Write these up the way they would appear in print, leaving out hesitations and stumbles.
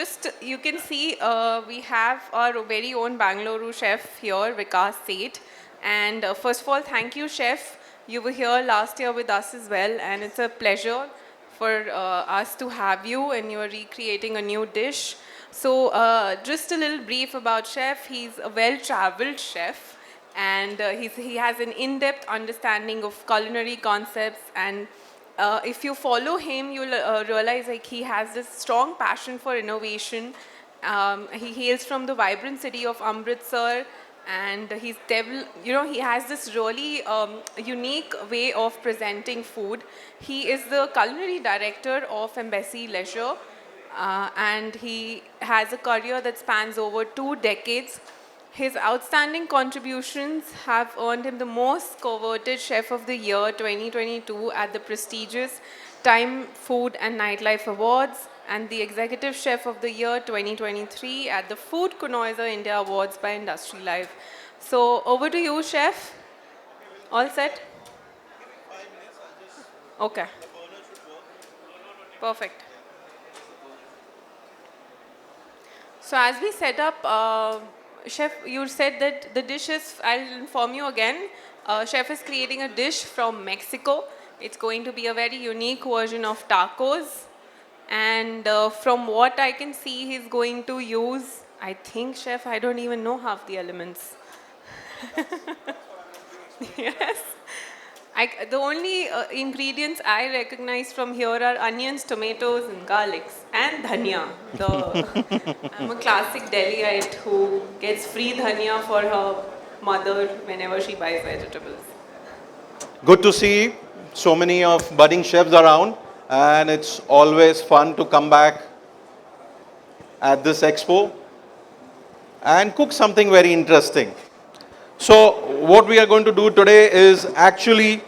just, you can see we have our very own Bengaluru chef here, Vikas Seth. And first of all, thank you, chef. You were here last year with us as well, and it's a pleasure for us to have you, and you are recreating a new dish. So just a little brief about chef. He's a well-traveled chef, and he has an in-depth understanding of culinary concepts, and if you follow him, you'll realize like he has this strong passion for innovation. He hails from the vibrant city of Amritsar, and he has this really unique way of presenting food. He is the culinary director of Embassy Leisure, and he has a career that spans over 2 decades. His outstanding contributions have earned him the most coveted Chef of the Year 2022 at the prestigious Time Food and Nightlife Awards, and the Executive Chef of the Year 2023 at the Food Connoisseur India Awards by Industry Live. So over to you, Chef. All set? Okay. Perfect. So as we set up, Chef, you said that the dish is, I'll inform you again, Chef is creating a dish from Mexico. It's going to be a very unique version of tacos. And from what I can see, he's going to use, I think, Chef, I don't even know half the elements. Yes. The only ingredients I recognize from here are onions, tomatoes, and garlics, and dhania. I'm a classic Delhiite who gets free dhania for her mother whenever she buys vegetables. Good to see so many of budding chefs around, and it's always fun to come back at this expo and cook something very interesting. So what we are going to do today is actually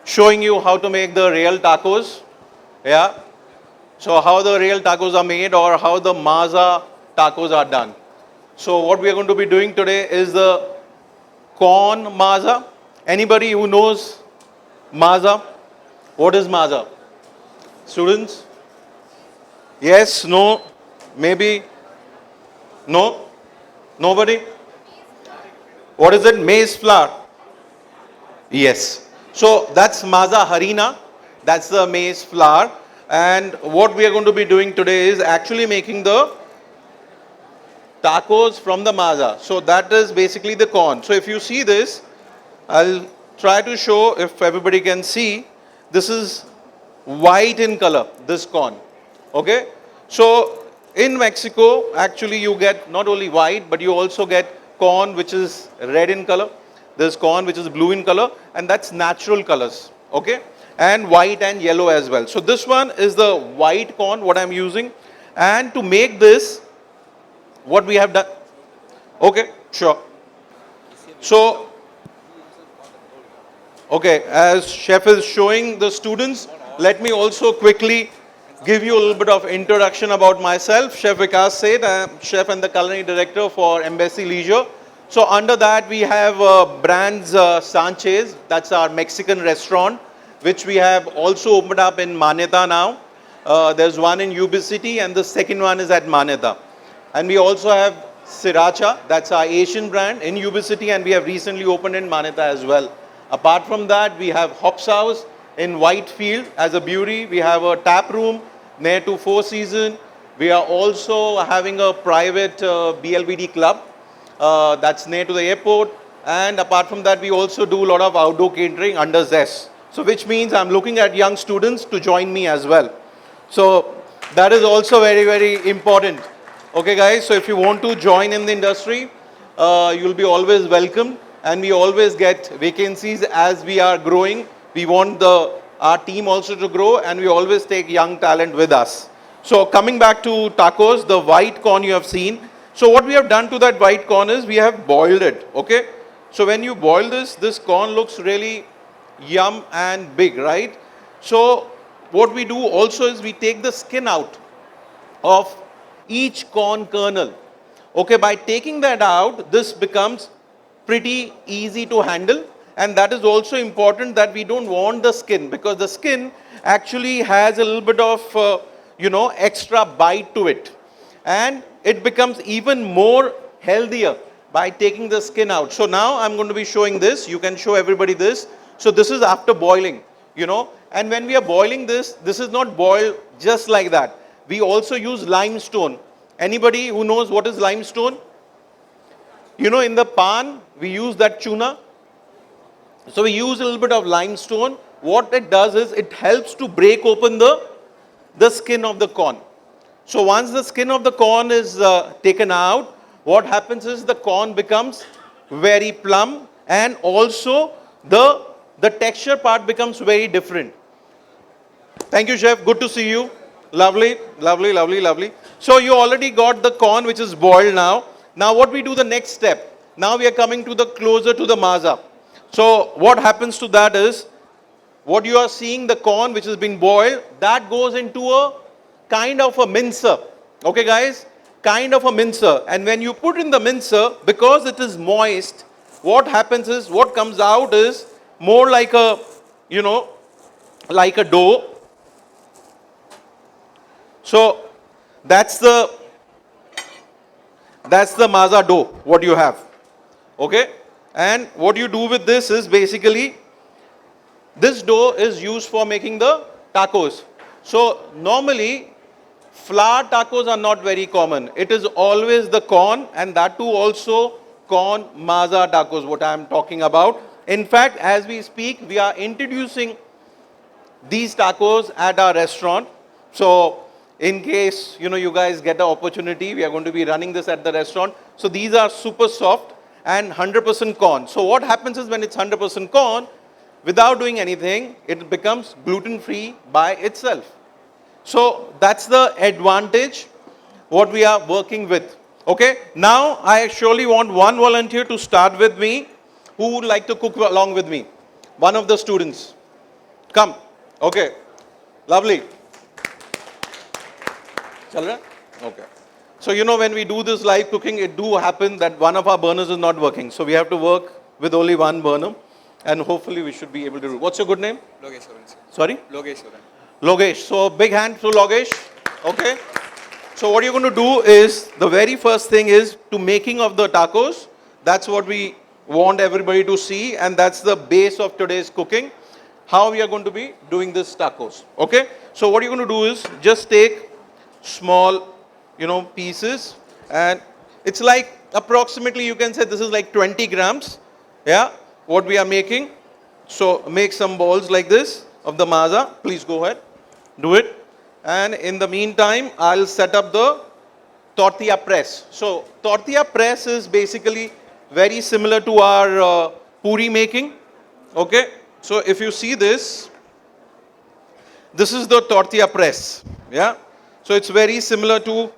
showing you how to make the real tacos. Yeah. So how the real tacos are made, or how the maza tacos are done. So what we are going to be doing today is the corn maza. Anybody who knows maza? What is maza? Students? Yes, no, maybe, no, nobody? What is it? Maize flour? Yes. So that's maza harina. That's the maize flour. And what we are going to be doing today is actually making the tacos from the maza. So that is basically the corn. So if you see this, I'll try to show if everybody can see. This is white in color, this corn. Okay. So in Mexico, actually you get not only white, but you also get corn which is red in color. There's corn which is blue in color, and that's natural colors. Okay. And white and yellow as well. So this one is the white corn, what I'm using. And to make this, what we have done. Okay, sure. So, okay, as chef is showing the students, let me also quickly give you a little bit of introduction about myself. Chef Vikas Seth, I'm chef and the culinary director for Embassy Leisure. So under that we have Brands Sanchez, that's our Mexican restaurant, which we have also opened up in Manyata now. There's one in UB City and the second one is at Manyata. And we also have Sriracha, that's our Asian brand in UB City, and we have recently opened in Manyata as well. Apart from that, we have Hops House in Whitefield as a beauty. We have a tap room near to Four Seasons. We are also having a private BLVD club that's near to the airport. And apart from that, we also do a lot of outdoor catering under ZES. So which means I'm looking at young students to join me as well. So that is also very, very important. Okay guys, so if you want to join in the industry, you'll be always welcome, and we always get vacancies as we are growing. We want our team also to grow, and we always take young talent with us. So coming back to tacos, the white corn you have seen. So what we have done to that white corn is we have boiled it, okay? So when you boil this corn looks really yum and big, right? So what we do also is we take the skin out of each corn kernel. Okay, by taking that out, this becomes pretty easy to handle, and that is also important that we don't want the skin, because the skin actually has a little bit of extra bite to it. and it becomes even more healthier by taking the skin out. So now I'm going to be showing this. You can show everybody this. So this is after boiling, you know, and when we are boiling this, this is not boiled just like that. We also use limestone. Anybody who knows what is limestone? You know, in the pan, we use that tuna. So we use a little bit of limestone. What it does is it helps to break open the skin of the corn. So once the skin of the corn is taken out, what happens is the corn becomes very plump, and also the texture part becomes very different. Thank you, chef. Good to see you. Lovely, lovely, lovely, lovely. So you already got the corn which is boiled now. Now what we do the next step? Now we are coming to the closer to the maza. So what happens to that is, what you are seeing, the corn which has been boiled, that goes into a kind of a mincer. Okay guys? Kind of a mincer. And when you put in the mincer, because it is moist, what happens is, what comes out is more like a, you know, like a dough. So that's the maza dough what you have. Okay? And what you do with this is, basically this dough is used for making the tacos. So normally flour tacos are not very common. It is always the corn, and that too also corn maza tacos what I am talking about. In fact, as we speak, we are introducing these tacos at our restaurant. So in case, you know, you guys get the opportunity, we are going to be running this at the restaurant. So these are super soft and 100% corn. So what happens is, when it's 100% corn, without doing anything, it becomes gluten-free by itself. So that's the advantage what we are working with. Okay, now I surely want one volunteer to start with me who would like to cook along with me. One of the students. Come. Okay, lovely. Chal raha hai? Okay. So you know, when we do this live cooking, it do happen that one of our burners is not working. So we have to work with only one burner, and hopefully we should be able to do. What's your good name? Logesh. Sorry? Logesh. Logesh. So big hand to Logesh. Okay. So what you're going to do is, the very first thing is to making of the tacos. That's what we want everybody to see, and that's the base of today's cooking. How we are going to be doing this tacos. Okay. So what you're going to do is just take small, you know, pieces, and it's like approximately, you can say this is like 20 grams. Yeah. What we are making. So make some balls like this of the maza. Please go ahead. Do it. And in the meantime, I'll set up the tortilla press. So tortilla press is basically very similar to our puri making. Okay. So if you see this, this is the tortilla press. Yeah. So it's very similar to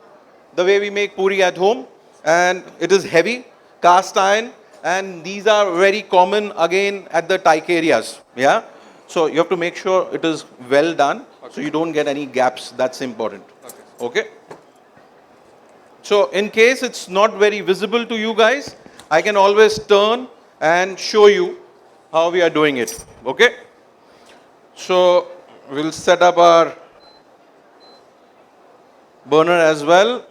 the way we make puri at home, and it is heavy, cast iron, and these are very common again at the Thai areas. Yeah. So you have to make sure it is well done, so you don't get any gaps. That's important. Okay. So in case it's not very visible to you guys, I can always turn and show you how we are doing it. Okay. So we'll set up our burner as well.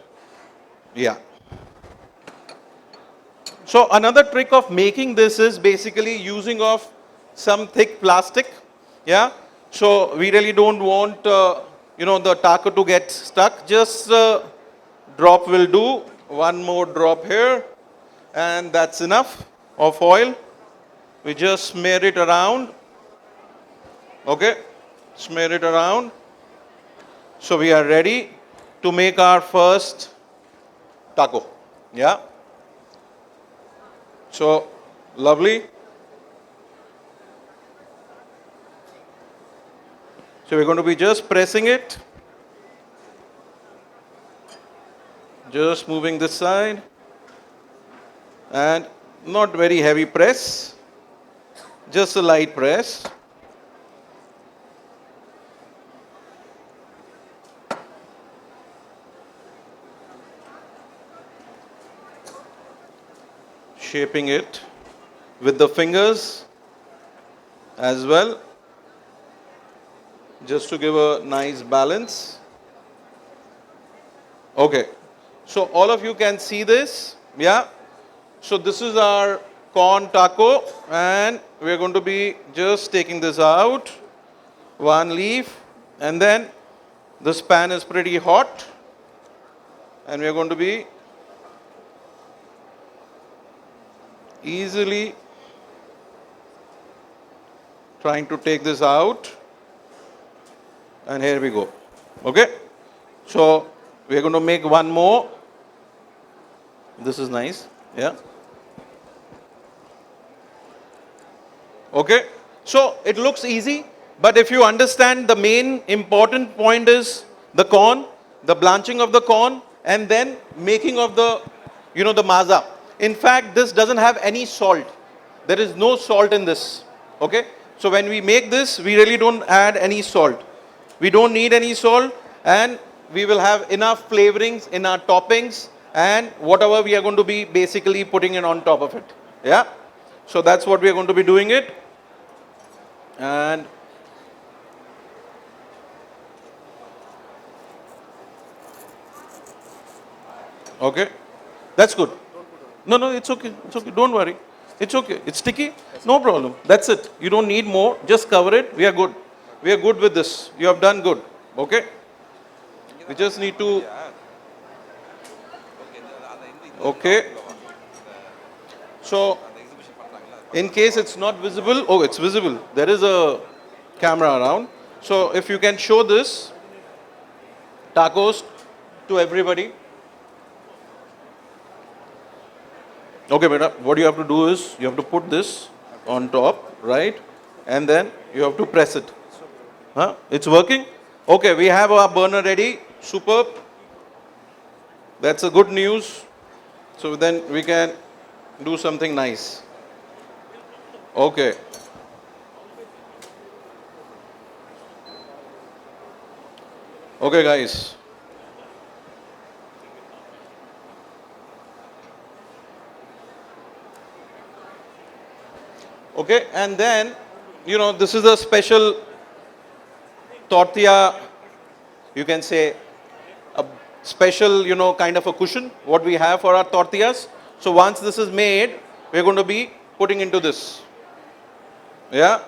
Yeah. So another trick of making this is basically using of some thick plastic. Yeah. So we really don't want, you know, the taco to get stuck. Just drop will do. One more drop here, and that's enough of oil. We just smear it around. Okay. Smear it around. So we are ready to make our first taco. Yeah. So lovely. So we're going to be just pressing it. Just moving this side. And not very heavy press. Just a light press. Shaping it with the fingers as well, just to give a nice balance. Okay, So all of you can see this. Yeah. So this is our corn taco, and we're going to be just taking this out. One leaf, and then this pan is pretty hot, and we're going to be easily trying to take this out, and here we go. Okay, so we're going to make one more. This is nice. Yeah. Okay, so it looks easy, but if you understand, the main important point is the corn, the blanching of the corn, and then making of the, the maza. In fact, this doesn't have any salt. There is no salt in this. Okay, so when we make this, we really don't add any salt. We don't need any salt, and we will have enough flavorings in our toppings and whatever we are going to be basically putting it on top of it. Yeah. So that's what we are going to be doing it. And okay, that's good. No, it's okay. It's okay. Don't worry. It's okay. It's sticky. No problem. That's it. You don't need more. Just cover it. We are good. We are good with this. You have done good. Okay. We just need to. Okay. So, in case it's not visible, oh, it's visible. There is a camera around. So, if you can show this tacos to everybody. Okay, beta, what you have to do is, you have to put this on top, right? And then you have to press it. Huh? It's working? Okay, we have our burner ready. Superb. That's a good news. So then we can do something nice. Okay. Okay, guys. Okay, and then, this is a special tortilla, you can say, a special, kind of a cushion, what we have for our tortillas. So once this is made, we're going to be putting into this. Yeah?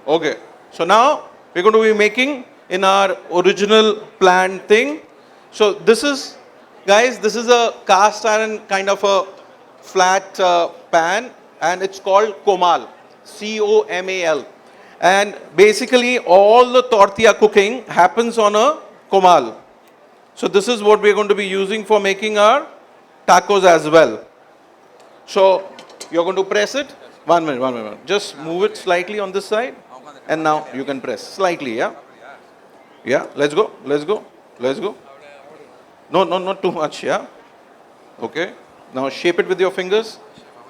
Okay. So now, we're going to be making in our original planned thing. So this is, guys, this is a cast iron kind of a flat pan, and it's called Comal, C-O-M-A-L. And basically all the tortilla cooking happens on a Comal. So this is what we're going to be using for making our tacos as well. So you're going to press it. 1 minute. Just move it slightly on this side, and now you can press slightly, yeah? Yeah, let's go. No, not too much, yeah? Okay. Now shape it with your fingers.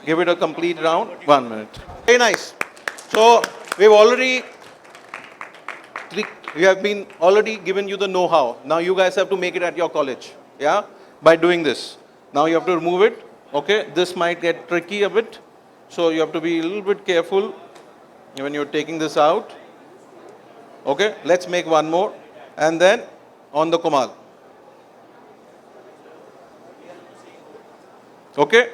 Give it a complete round. 1 minute. Very nice. So we have been already given you the know-how. Now you guys have to make it at your college. Yeah? By doing this. Now you have to remove it. Okay? This might get tricky a bit. So you have to be a little bit careful when you're taking this out. Okay? Let's make one more. And then on the Comal. Okay?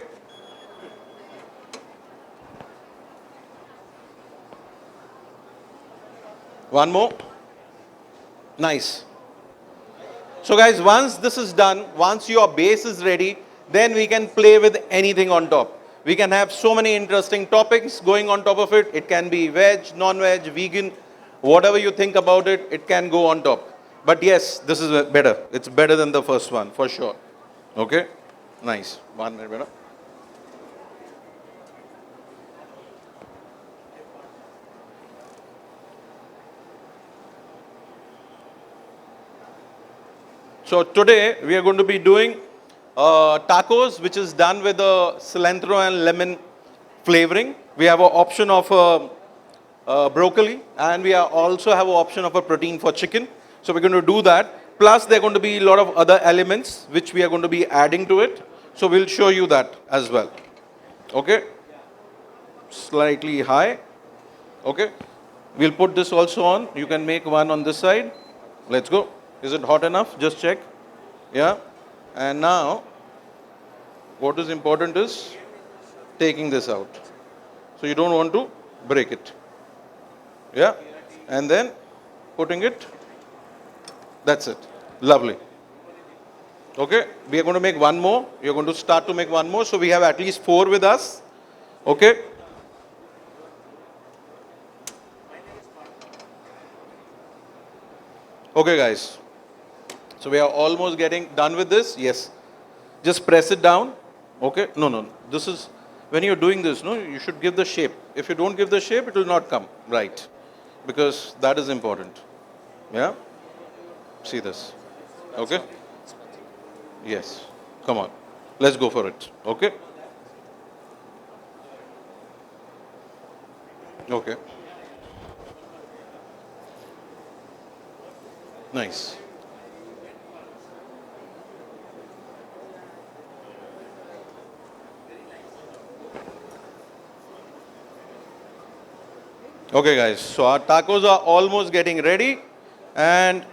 One more. Nice. So guys, once this is done, once your base is ready, then we can play with anything on top. We can have so many interesting toppings going on top of it. It can be veg, non-veg, vegan, whatever you think about it, it can go on top. But yes, this is better. It's better than the first one, for sure. Okay? Nice. 1 minute, better. So today we are going to be doing tacos, which is done with the cilantro and lemon flavoring. We have an option of broccoli, and we also have an option of a protein for chicken. So we're going to do that. Plus there are going to be a lot of other elements which we are going to be adding to it. So we'll show you that as well. Okay? Slightly high. Okay? We'll put this also on. You can make one on this side. Let's go. Is it hot enough? Just check. Yeah. And now, what is important is taking this out. So you don't want to break it. Yeah? And then putting it. That's it. Lovely. Okay? We are going to make one more. You're going to start to make one more. So we have at least 4 with us. Okay? Okay, guys. So we are almost getting done with this. Yes. Just press it down. Okay? No. This is, when you're doing this, no, you should give the shape. If you don't give the shape, it will not come right. Because that is important. Yeah? See this. Okay? Yes. Come on. Let's go for it. Okay? Okay. Nice. Okay, guys. So our tacos are almost getting ready. And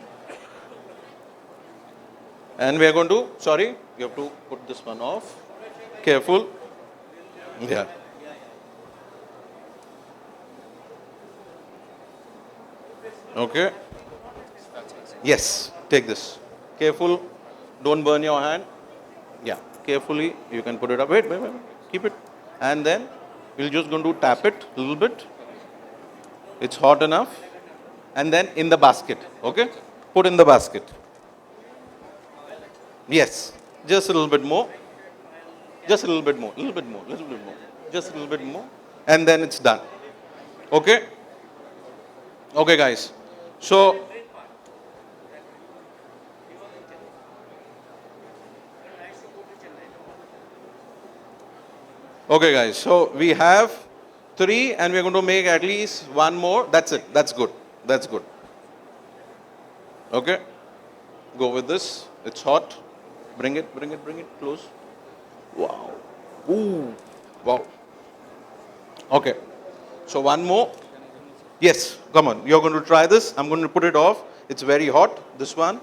we are going to, sorry, you have to put this one off. Careful. Yeah. Okay. Yes, take this. Careful. Don't burn your hand. Yeah, carefully. You can put it up. Wait. Keep it. And then we're just going to tap it a little bit. It's hot enough. And then in the basket. Okay? Put in the basket. Yes. Just a little bit more. Just a little bit more. Little bit more. Little bit more. Just a little bit more. And then it's done. Okay? Okay, guys. So, okay, guys. So we have 3 and we're going to make at least one more. That's it. That's good. That's good. Okay? Go with this. It's hot. Bring it close. Wow. Ooh. Wow. Okay. So one more. Yes, come on. You're going to try this. I'm going to put it off. It's very hot. This one.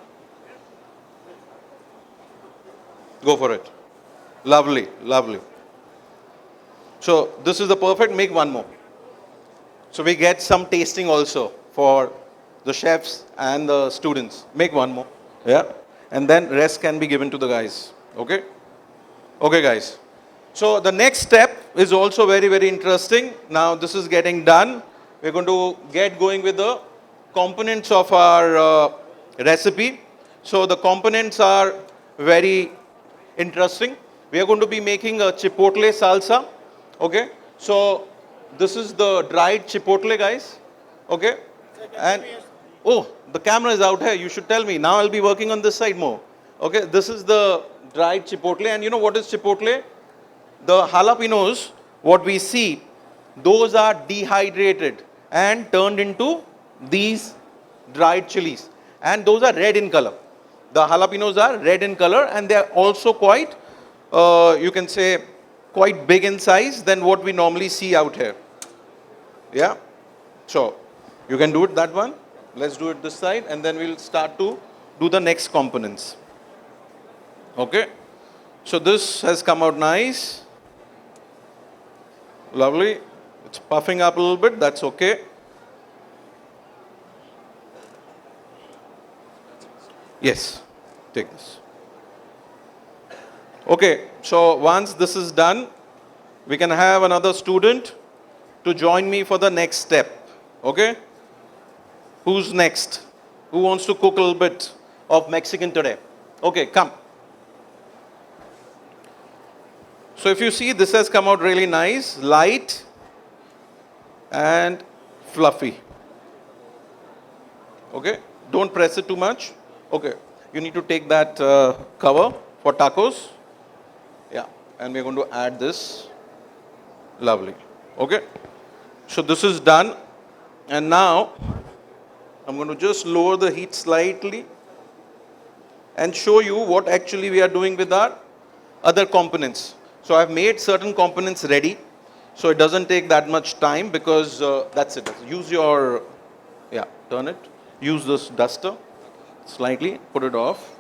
Go for it. Lovely. Lovely. So this is the perfect. Make one more. So we get some tasting also for the chefs and the students. Make one more. Yeah. And then rest can be given to the guys. Okay? Okay, guys. So the next step is also very, very interesting. Now this is getting done. We're going to get going with the components of our recipe. So the components are very interesting. We are going to be making a chipotle salsa. Okay? So this is the dried chipotle, guys. Okay? And oh, the camera is out here. You should tell me. Now I'll be working on this side more. Okay? This is the dried chipotle. And you know what is chipotle? The jalapenos, what we see, those are dehydrated and turned into these dried chilies. And those are red in color. The jalapenos are red in color and they are also quite, you can say, quite big in size than what we normally see out here. Yeah? So, you can do it that one. Let's do it this side and then we'll start to do the next components. Okay? So this has come out nice. Lovely. It's puffing up a little bit. That's okay. Yes. Take this. Okay. So once this is done, we can have another student to join me for the next step. Okay? Who's next? Who wants to cook a little bit of Mexican today? Okay, come. So if you see, this has come out really nice, light and fluffy. Okay, don't press it too much. Okay, you need to take that cover for tacos. Yeah, and we're going to add this. Lovely. Okay, so this is done. And now, I'm going to just lower the heat slightly and show you what actually we are doing with our other components. So I've made certain components ready. So it doesn't take that much time because that's it. Use your, yeah, turn it. Use this duster slightly, put it off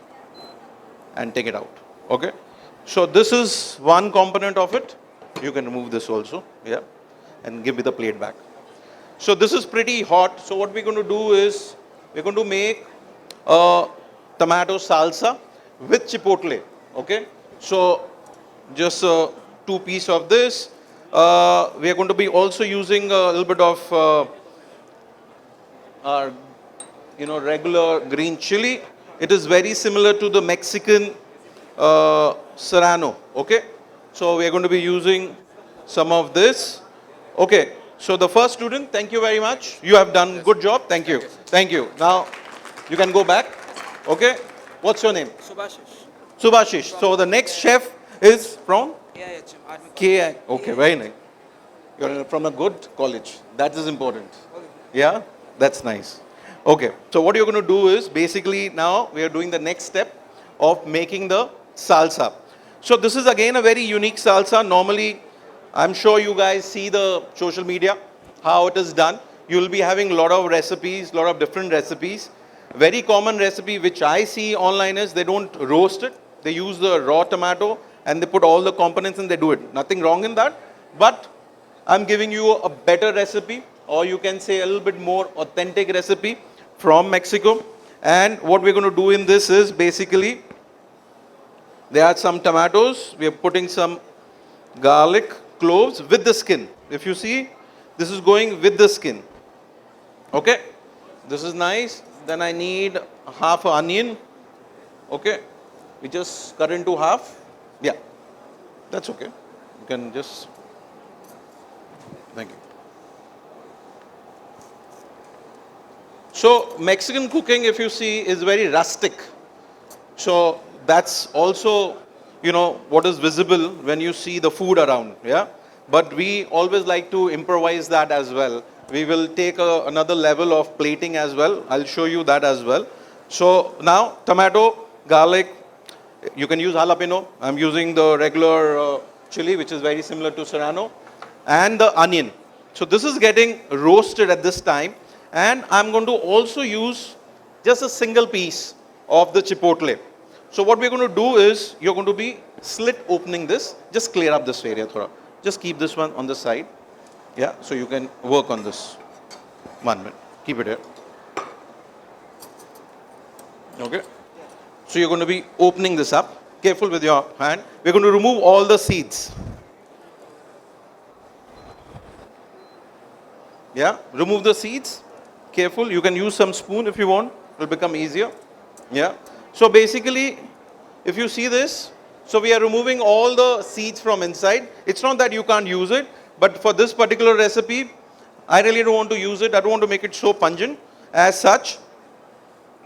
and take it out. Okay. So this is one component of it. You can remove this also. Yeah. And give me the plate back. So this is pretty hot. So what we're going to do is we're going to make a tomato salsa with chipotle. Okay. So just 2 pieces of this. We are going to be also using a little bit of our regular green chili. It is very similar to the Mexican serrano. Okay. So we are going to be using some of this. Okay. So the first student, thank you very much. You have done good job. Thank you. Thank you. Now you can go back. Okay. What's your name? Subhashish. Subhashish. So the next chef is from IHM Army. KI. Okay, very nice. You're from a good college. That is important. Yeah, that's nice. Okay, so what you're going to do is basically now we are doing the next step of making the salsa. So this is again a very unique salsa. Normally, I'm sure you guys see the social media, how it is done. You will be having a lot of recipes, a lot of different recipes. Very common recipe which I see online is they don't roast it. They use the raw tomato and they put all the components and they do it. Nothing wrong in that. But I'm giving you a better recipe, or you can say a little bit more authentic recipe from Mexico. And what we're going to do in this is basically, there are some tomatoes. We are putting some garlic, cloves with the skin. If you see, this is going with the skin. Okay, this is nice. Then I need half an onion. Okay, we just cut into half. Yeah, that's okay. You can just, thank you. So Mexican cooking, if you see, is very rustic. So that's also, what is visible when you see the food around. Yeah, but we always like to improvise that as well. We will take another level of plating as well. I'll show you that as well. So now tomato, garlic, you can use jalapeno. I'm using the regular chili, which is very similar to serrano, and the onion. So this is getting roasted at this time. And I'm going to also use just a single piece of the chipotle. So what we're going to do is, you're going to be slit opening this. Just clear up this area thoda. Just keep this one on the side. Yeah, so you can work on this. 1 minute. Keep it here. Okay. So you're going to be opening this up. Careful with your hand. We're going to remove all the seeds. Yeah, remove the seeds. Careful. You can use some spoon if you want. It will become easier. Yeah. So basically, if you see this, so we are removing all the seeds from inside. It's not that you can't use it, but for this particular recipe, I really don't want to use it. I don't want to make it so pungent as such.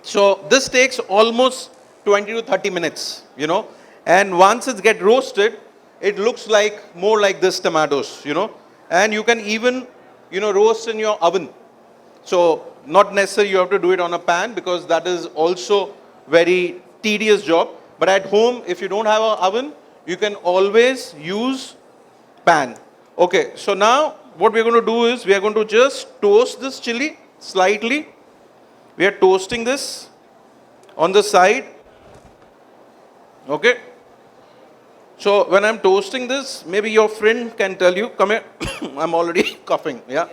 So this takes almost 20 to 30 minutes, and once it gets roasted, it looks like more like this tomatoes, and you can even, roast in your oven. So not necessarily you have to do it on a pan, because that is also very tedious job. But at home, if you don't have an oven, you can always use pan. Okay, so now what we're going to do is we are going to just toast this chili slightly. We are toasting this on the side. Okay. So when I'm toasting this, maybe your friend can tell you, come here, I'm already coughing. Yeah.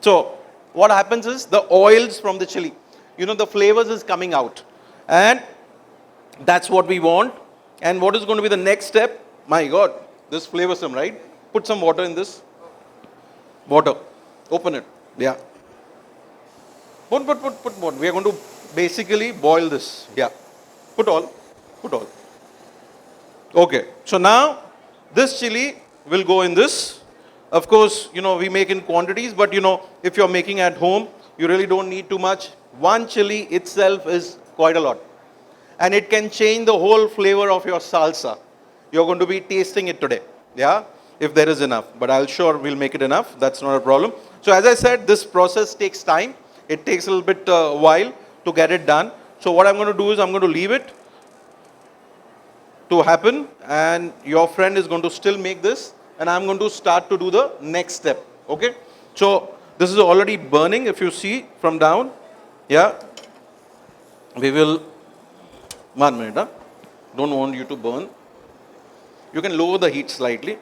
So what happens is the oils from the chili, the flavors is coming out. And that's what we want. And what is going to be the next step? My God, this flavorsome, right? Put some water in this. Water. Open it. Yeah. Put more. We are going to basically boil this. Yeah. Put all. Okay. So now this chili will go in this. Of course, we make in quantities, but if you're making at home, you really don't need too much. One chili itself is quite a lot. And it can change the whole flavor of your salsa. You're going to be tasting it today. Yeah. If there is enough. But I'll sure we'll make it enough. That's not a problem. So as I said, this process takes time. It takes a little bit while to get it done. So what I'm going to do is I'm going to leave it to happen, and your friend is going to still make this, and I'm going to start to do the next step. Okay. So this is already burning, if you see from down. Yeah. We will, 1 minute. Don't want you to burn. You can lower the heat slightly.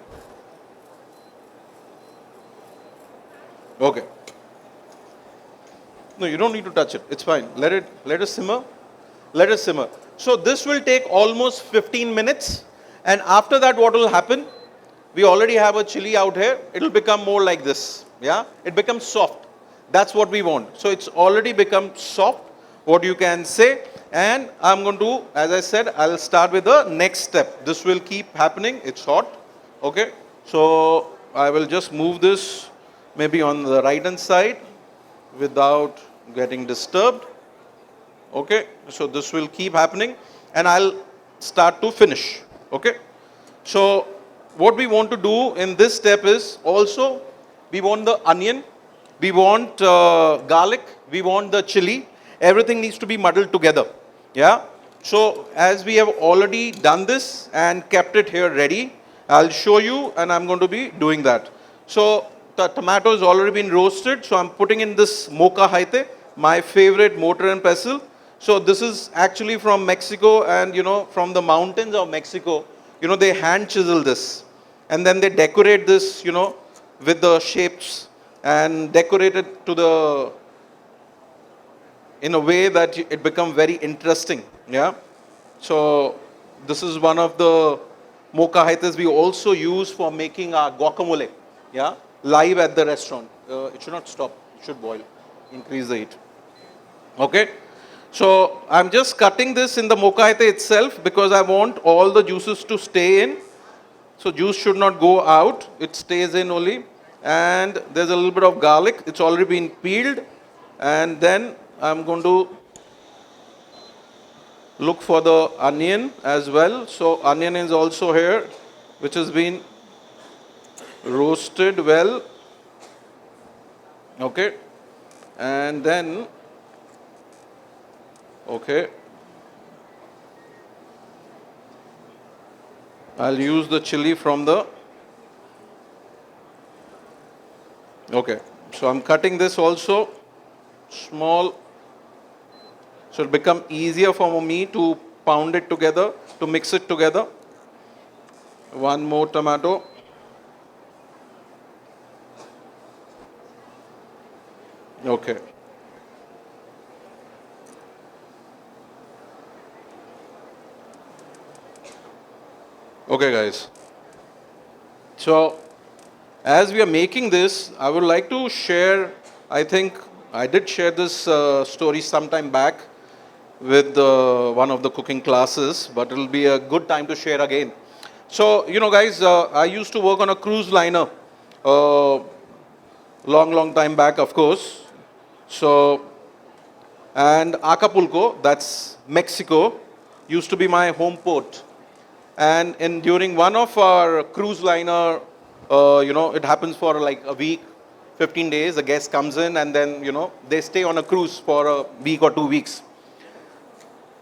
Okay. No, you don't need to touch it. It's fine. Let it simmer. Let it simmer. So this will take almost 15 minutes. And after that, what will happen? We already have a chili out here. It will become more like this. Yeah? It becomes soft. That's what we want. So it's already become soft, what you can say. And I'm going to, as I said, I'll start with the next step. This will keep happening. It's hot. Okay. So I will just move this maybe on the right hand side without getting disturbed. Okay. So this will keep happening and I'll start to finish. Okay. So what we want to do in this step is also we want the onion, we want garlic, we want the chili. Everything needs to be muddled together. Yeah. So as we have already done this and kept it here ready, I'll show you and I'm going to be doing that. So the tomato has already been roasted. So I'm putting in this mocha haite, my favorite mortar and pestle. So this is actually from Mexico and from the mountains of Mexico, they hand chisel this and then they decorate this, with the shapes and decorate it in a way that it becomes very interesting. Yeah. So this is one of the mocha haitas we also use for making our guacamole. Yeah. Live at the restaurant. It should not stop. It should boil. Increase the heat. Okay. So I'm just cutting this in the mocha haita itself because I want all the juices to stay in. So juice should not go out. It stays in only. And there's a little bit of garlic. It's already been peeled. And then I'm going to look for the onion as well. So onion is also here, which has been roasted well. Okay. And then, okay, I'll use the chili from the, okay, so I'm cutting this also small, so it'll become easier for me to pound it together, to mix it together. One more tomato. Okay. Okay, guys. So, as we are making this, I would like to share, I think I did share this story sometime back with one of the cooking classes, but it will be a good time to share again. So, guys, I used to work on a cruise liner long time back, of course. So, and Acapulco, that's Mexico, used to be my home port. And during one of our cruise liner, it happens for like a week, 15 days, a guest comes in and then, they stay on a cruise for a week or 2 weeks.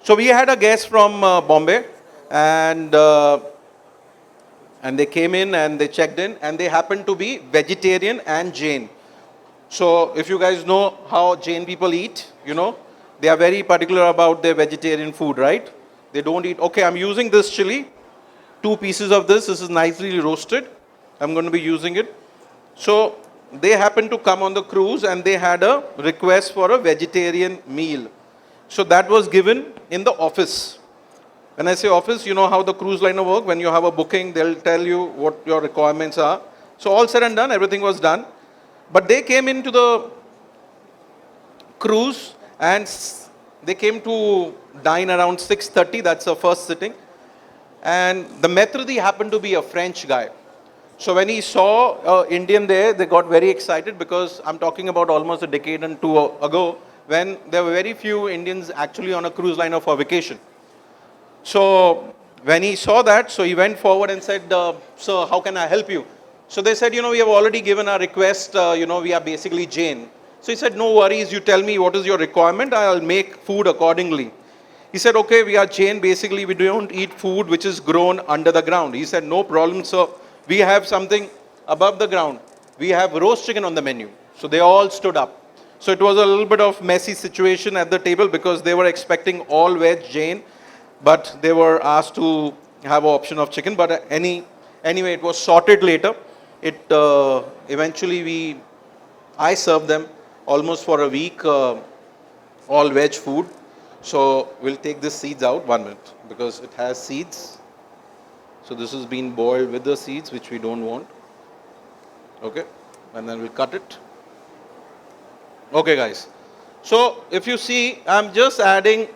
So we had a guest from Bombay and they came in and they checked in and they happened to be vegetarian and Jain. So if you guys know how Jain people eat, they are very particular about their vegetarian food, right? They don't eat, okay, I'm using this chili. 2 pieces of this. This is nicely roasted. I'm going to be using it. So they happened to come on the cruise and they had a request for a vegetarian meal. So that was given in the office. When I say office, you know how the cruise liner work. When you have a booking, they'll tell you what your requirements are. So all said and done, everything was done. But they came into the cruise and they came to dine around 6:30. That's the first sitting. And the maitre happened to be a French guy. So when he saw Indian there, they got very excited because I'm talking about almost a decade and 2 ago when there were very few Indians actually on a cruise liner for vacation. So when he saw that, so he went forward and said, sir, how can I help you? So they said, we have already given our request, we are basically Jain. So he said, no worries, you tell me what is your requirement, I'll make food accordingly. He said, okay, we are Jain, basically we don't eat food which is grown under the ground. He said, no problem, sir. We have something above the ground. We have roast chicken on the menu. So they all stood up. So it was a little bit of messy situation at the table because they were expecting all veg Jain. but they were asked to have an option of chicken. But anyway, it was sorted later. It eventually I served them almost for a week, all veg food. So we'll take the seeds out 1 minute because it has seeds. So this has been boiled with the seeds, which we don't want. Okay, and then we'll cut it. Okay, guys. So if you see, I'm just adding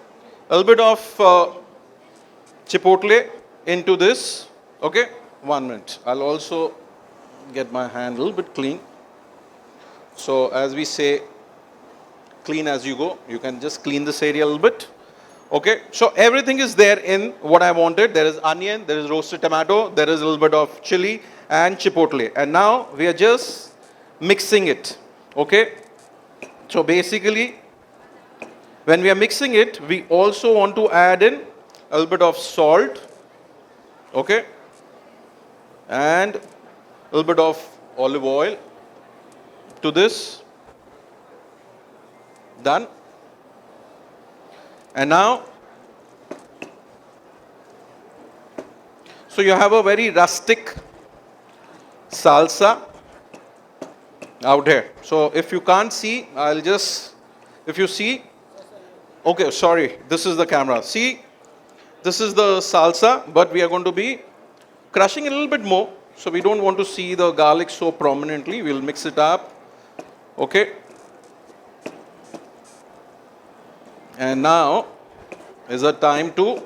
a little bit of chipotle into this. Okay, 1 minute. I'll also get my hand a little bit clean. So as we say, clean as you go. You can just clean this area a little bit. Okay, so everything is there in what I wanted. There is onion, there is roasted tomato, there is a little bit of chili and chipotle. And now we are just mixing it. Okay, so basically when we are mixing it, we also want to add in a little bit of salt. Okay, and a little bit of olive oil to this. Done. And now, so you have a very rustic salsa out here. So if you can't see, I'll just, if you see, okay, sorry, this is the camera. See, this is the salsa, but we are going to be crushing it a little bit more. So we don't want to see the garlic so prominently. We'll mix it up. Okay. And now is the time to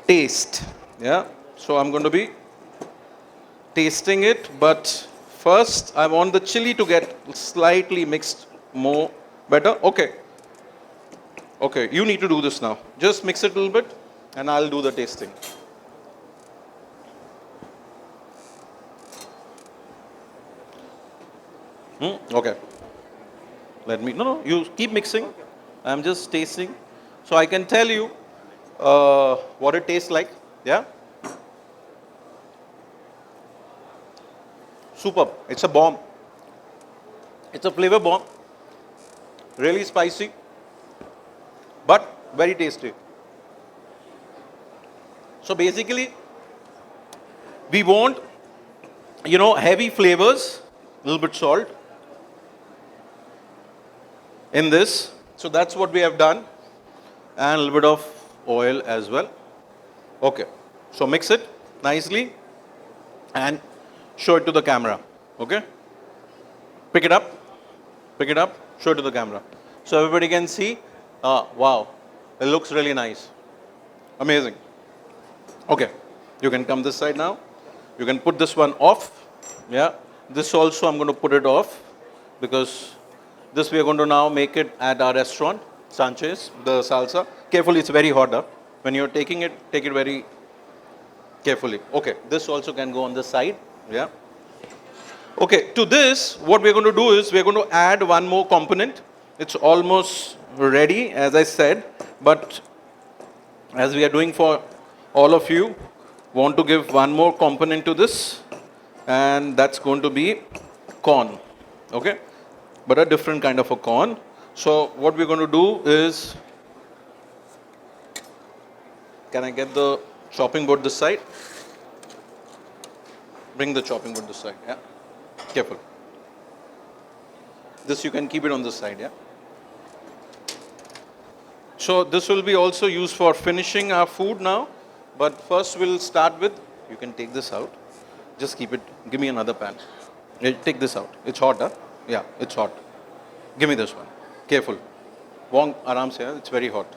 taste. Yeah. So I'm going to be tasting it, but first I want the chili to get slightly mixed more better. Okay. Okay, you need to do this now. Just mix it a little bit and I'll do the tasting. Okay. No, you keep mixing. I'm just tasting. So I can tell you what it tastes like. Yeah? Superb. It's a bomb. It's a flavor bomb. Really spicy, but very tasty. So basically, we want, heavy flavors, a little bit salt in this. So that's what we have done. And a little bit of oil as well. Okay. So mix it nicely and show it to the camera. Okay. Pick it up. Pick it up. Show it to the camera. So everybody can see. Wow. It looks really nice. Amazing. Okay. You can come this side now. You can put this one off. Yeah. This also I'm going to put it off because this we are going to now make it at our restaurant, Sanchez, the salsa. Carefully, it's very hot. Huh? When you're taking it, take it very carefully. Okay, this also can go on the side. Yeah. Okay, to this, what we're going to do is we're going to add one more component. It's almost ready, as I said, but as we are doing for all of you, want to give one more component to this, and that's going to be corn. Okay. But a different kind of a corn. So what we're going to do is, can I get the chopping board this side? Bring the chopping board this side, yeah? Careful. This you can keep it on this side, yeah? So this will be also used for finishing our food now. But first we'll start with, you can take this out. Just keep it, give me another pan. Take this out. It's hot, huh? Yeah, it's hot. Give me this one. Careful. Wong, aram se, it's very hot.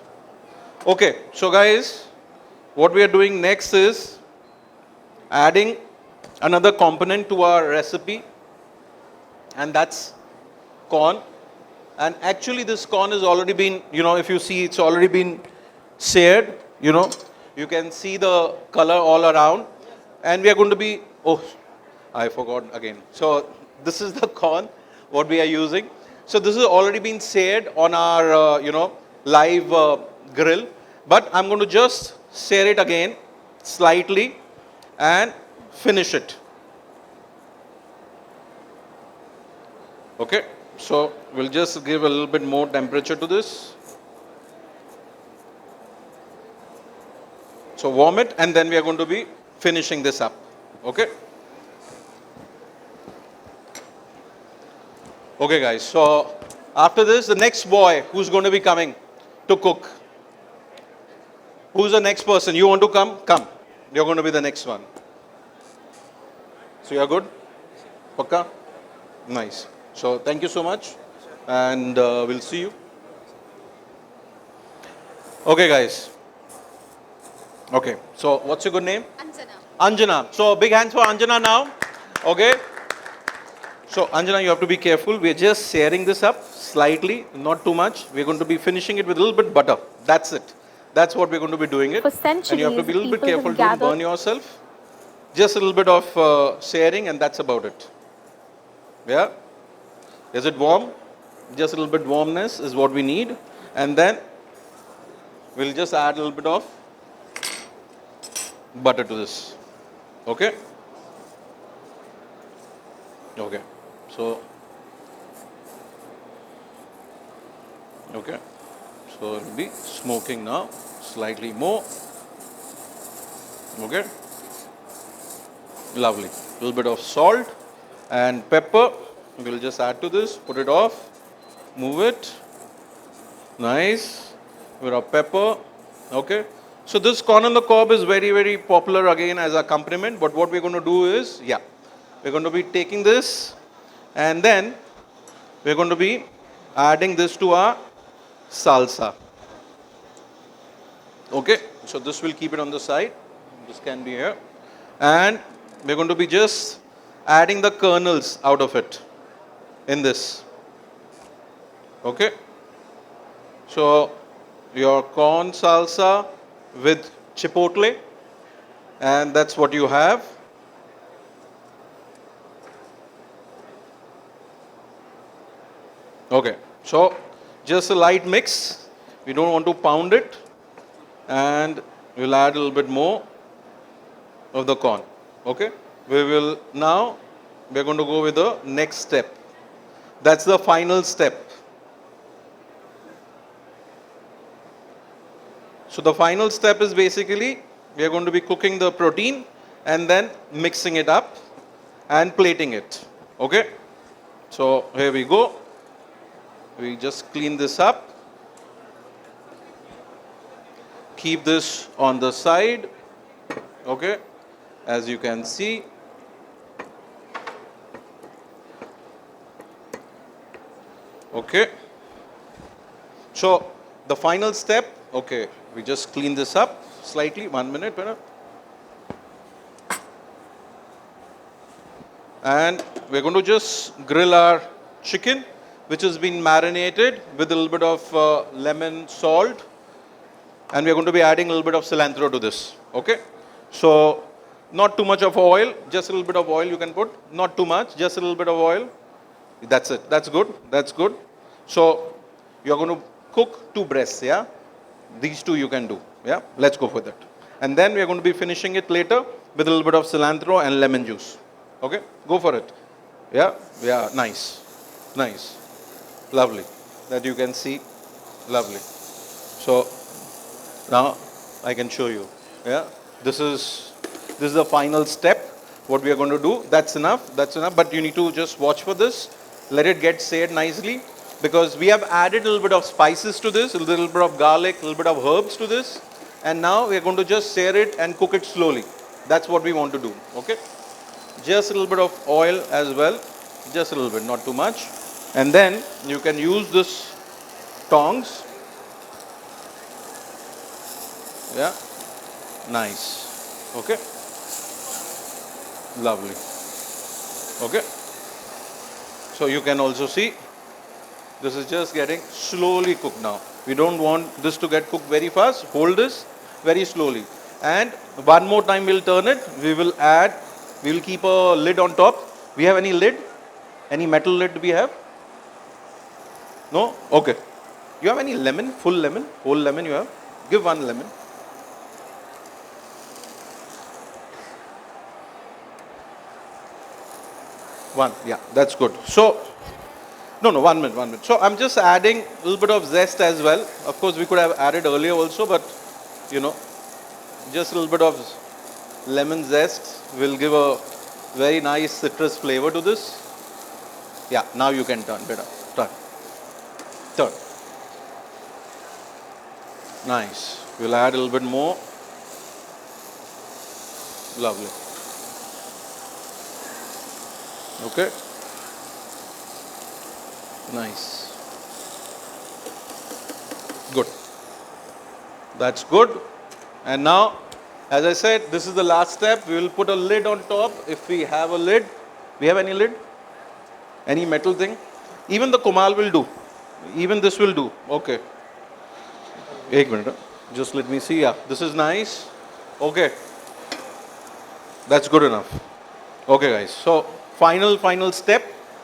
Okay, so guys, what we are doing next is adding another component to our recipe, and that's corn. And actually this corn has already been, if you see, it's already been seared, you can see the color all around. And we are going to be, oh, I forgot again. So this is the corn, what we are using. So this has already been seared on our, live grill. But I'm going to just sear it again slightly and finish it. Okay. So we'll just give a little bit more temperature to this. So warm it, and then we are going to be finishing this up. Okay. Okay, guys. So after this, the next boy who's going to be coming to cook. Who's the next person? You want to come? Come. You're going to be the next one. So you're good? Pakka? Nice. So thank you so much, and we'll see you. Okay, guys. Okay. So what's your good name? Anjana. Anjana. So big hands for Anjana now. Okay. So Anjana, you have to be careful. We're just searing this up slightly, not too much. We're going to be finishing it with a little bit butter. That's it. That's what we're going to be doing it. For centuries, And you have to be a little bit people have careful. Don't gathered- burn yourself. Just a little bit of searing, and that's about it. Yeah. Is it warm? Just a little bit warmness is what we need. And then we'll just add a little bit of butter to this. Okay? Okay. So, okay. So it will be smoking now, slightly more. Okay. Lovely. A little bit of salt and pepper. We'll just add to this, put it off, move it. Nice. With our pepper. Okay. So this corn on the cob is very, very popular again as a accompaniment. But what we're going to do is, we're going to be taking this, and then we're going to be adding this to our salsa. Okay. So this will keep it on the side. This can be here. And we're going to be just adding the kernels out of it in this. Okay. So your corn salsa with chipotle, and that's what you have. Okay. So just a light mix. We don't want to pound it, and we'll add a little bit more of the corn. Okay. We're going to go with the next step. That's the final step. So the final step is basically we are going to be cooking the protein and then mixing it up and plating it. Okay. So here we go. We just clean this up. Keep this on the side. Okay. As you can see. Okay. So the final step, okay, we just clean this up slightly. 1 minute. And we're going to just grill our chicken, which has been marinated with a little bit of lemon, salt. And we're going to be adding a little bit of cilantro to this. Okay. So not too much of oil, just a little bit of oil you can put. Not too much, just a little bit of oil. That's it. That's good. That's good. So you're going to cook 2 breasts, yeah? These 2 you can do, yeah? Let's go with it. And then we're going to be finishing it later with a little bit of cilantro and lemon juice. Okay? Go for it. Yeah? Yeah, nice. Nice. Lovely. That you can see. Lovely. So now I can show you. Yeah? This is the final step. What we are going to do. That's enough. That's enough. But you need to just watch for this. Let it get seared nicely. Because we have added a little bit of spices to this, a little bit of garlic, a little bit of herbs to this. And now we are going to just sear it and cook it slowly. That's what we want to do. Okay. Just a little bit of oil as well. Just a little bit, not too much. And then you can use this tongs. Yeah. Nice. Okay. Lovely. Okay. So you can also see this is just getting slowly cooked now. We don't want this to get cooked very fast. Hold this very slowly. And one more time we'll turn it. We will keep a lid on top. We have any lid? Any metal lid we have? No? Okay. You have any lemon? Full lemon? Whole lemon you have? Give 1 lemon. One, yeah, that's good. So, no, 1 minute, 1 minute. So I'm just adding a little bit of zest as well. Of course, we could have added earlier also, but you know, just a little bit of lemon zest will give a very nice citrus flavor to this. Yeah, now you can turn better. Turn. Nice. We'll add a little bit more. Lovely. Okay. Nice. Good. That's good. And now, as I said, this is the last step. We will put a lid on top if we have a lid. We have any lid? Any metal thing? Even the kumal will do. Even this will do. Okay. Ek minute. Just let me see. Yeah, this is nice. Okay. That's good enough. Okay, guys. So, final step.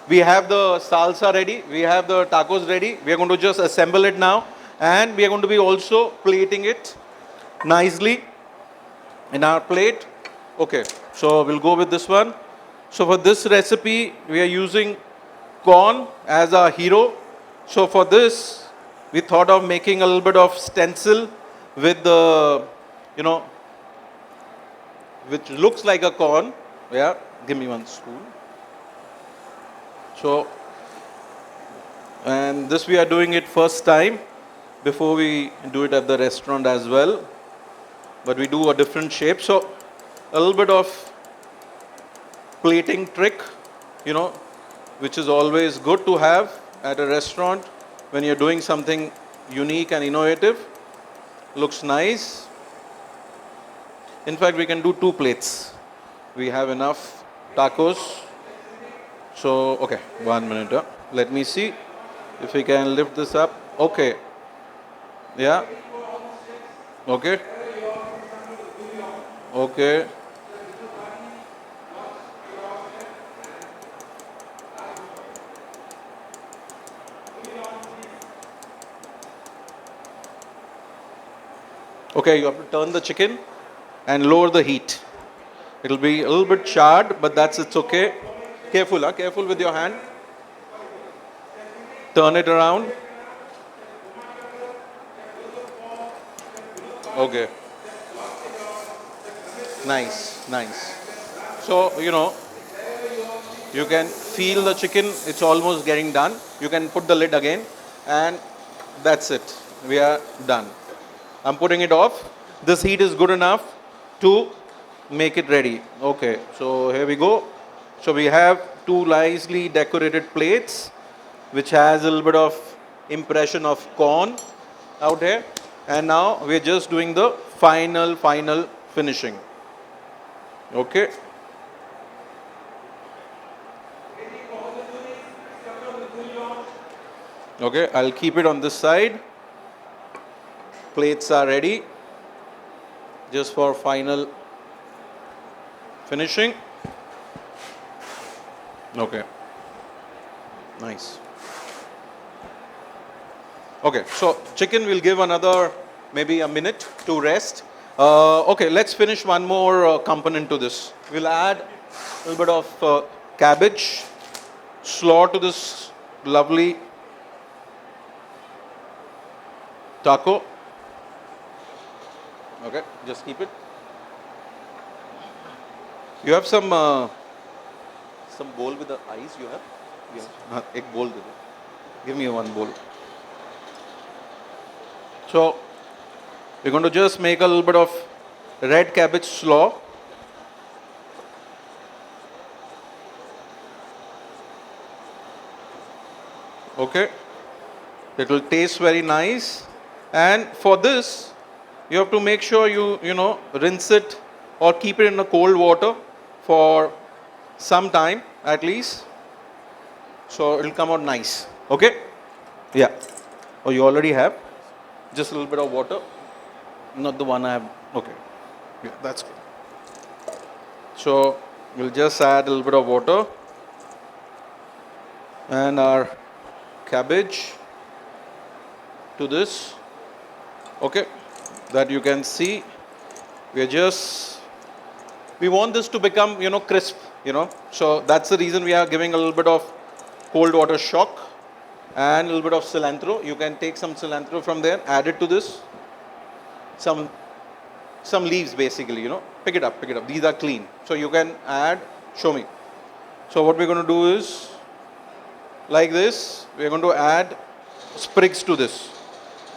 We have the salsa ready. We have the tacos ready. We are going to just assemble it now. And we are going to be also plating it nicely in our plate. Okay. So, we'll go with this one. So, for this recipe, we are using corn as our hero. So, for this, we thought of making a little bit of stencil with the, which looks like a corn. Yeah, give me one spoon. So, and this we are doing it first time before we do it at the restaurant as well. But we do a different shape. So, a little bit of plating trick, which is always good to have at a restaurant when you're doing something unique and innovative. Looks nice. In fact, we can do 2 plates. We have enough tacos. So, okay, 1 minute. Let me see if we can lift this up. Okay. Yeah. Okay. Okay. Okay, you have to turn the chicken and lower the heat. It'll be a little bit charred, but it's okay. Careful, careful with your hand. Turn it around. Okay. Nice, nice. So, you can feel the chicken, it's almost getting done. You can put the lid again, and that's it. We are done. I'm putting it off. This heat is good enough to make it ready. Okay, so here we go. So we have 2 nicely decorated plates, which has a little bit of impression of corn out here. And now we're just doing the final finishing. Okay. Okay, I'll keep it on this side. Plates are ready just for final finishing. Okay, nice. Okay, so chicken will give another maybe a minute to rest. Okay, let's finish one more component to this. We'll add a little bit of cabbage slaw to this lovely taco. Okay, just keep it. You have some bowl with the ice you have? Yes. Ek bowl de do. Give me one bowl. So, we're going to just make a little bit of red cabbage slaw. Okay. It will taste very nice. And for this, you have to make sure you rinse it or keep it in the cold water for some time at least. So it'll come out nice. Okay? Yeah. Oh, you already have? Just a little bit of water. Not the one I have. Okay. Yeah, that's good. So we'll just add a little bit of water. And our cabbage to this. Okay. That you can see. We want this to become, crisp, So that's the reason we are giving a little bit of cold water shock and a little bit of cilantro. You can take some cilantro from there, add it to this. Some some leaves basically, you know. Pick it up, pick it up. These are clean. So you can add, show me. So what we're going to do is, like this, we're going to add sprigs to this.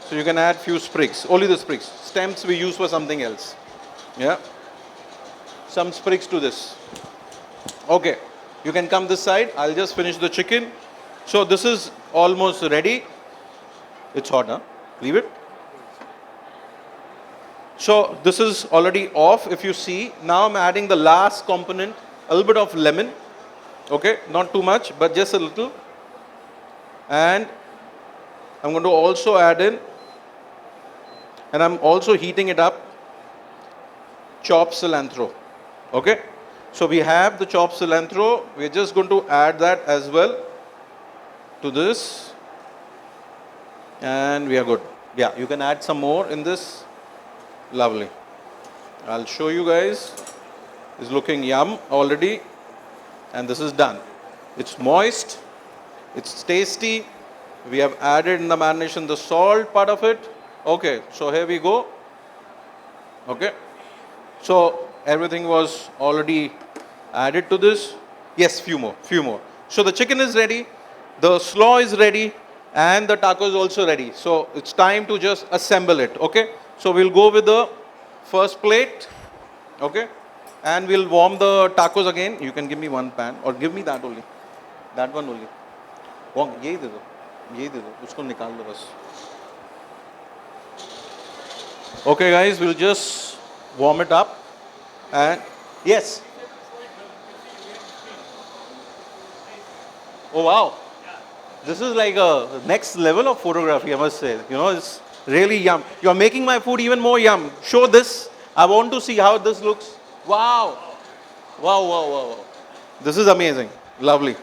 So you can add few sprigs, only the sprigs. Stems we use for something else. Yeah. Some sprigs to this. Okay. You can come this side. I'll just finish the chicken. So this is almost ready. It's hot, huh? Leave it. So this is already off if you see. Now I'm adding the last component, a little bit of lemon. Okay, not too much, but just a little. And I'm going to also add in, and I'm also heating it up, chopped cilantro. Okay, so we have the chopped cilantro. We're just going to add that as well to this. And we are good. Yeah, you can add some more in this. Lovely. I'll show you guys. It's looking yum already. And this is done. It's moist. It's tasty. We have added in the marination the salt part of it. Okay, so here we go. Okay. So everything was already added to this. Yes, few more, few more. So the chicken is ready. The slaw is ready. And the taco is also ready. So it's time to just assemble it. Okay. So we'll go with the first plate. Okay. And we'll warm the tacos again. You can give me one pan or give me that only. That one only. Warm. यही दे दो. यही दे दो. उसको निकाल दो बस. Okay guys, we'll just warm it up. And yes. Oh wow. This is like a next level of photography, I must say. You know, it's really yum. You're making my food even more yum. Show this. I want to see how this looks. Wow. Wow, wow, wow, wow. This is amazing. Lovely.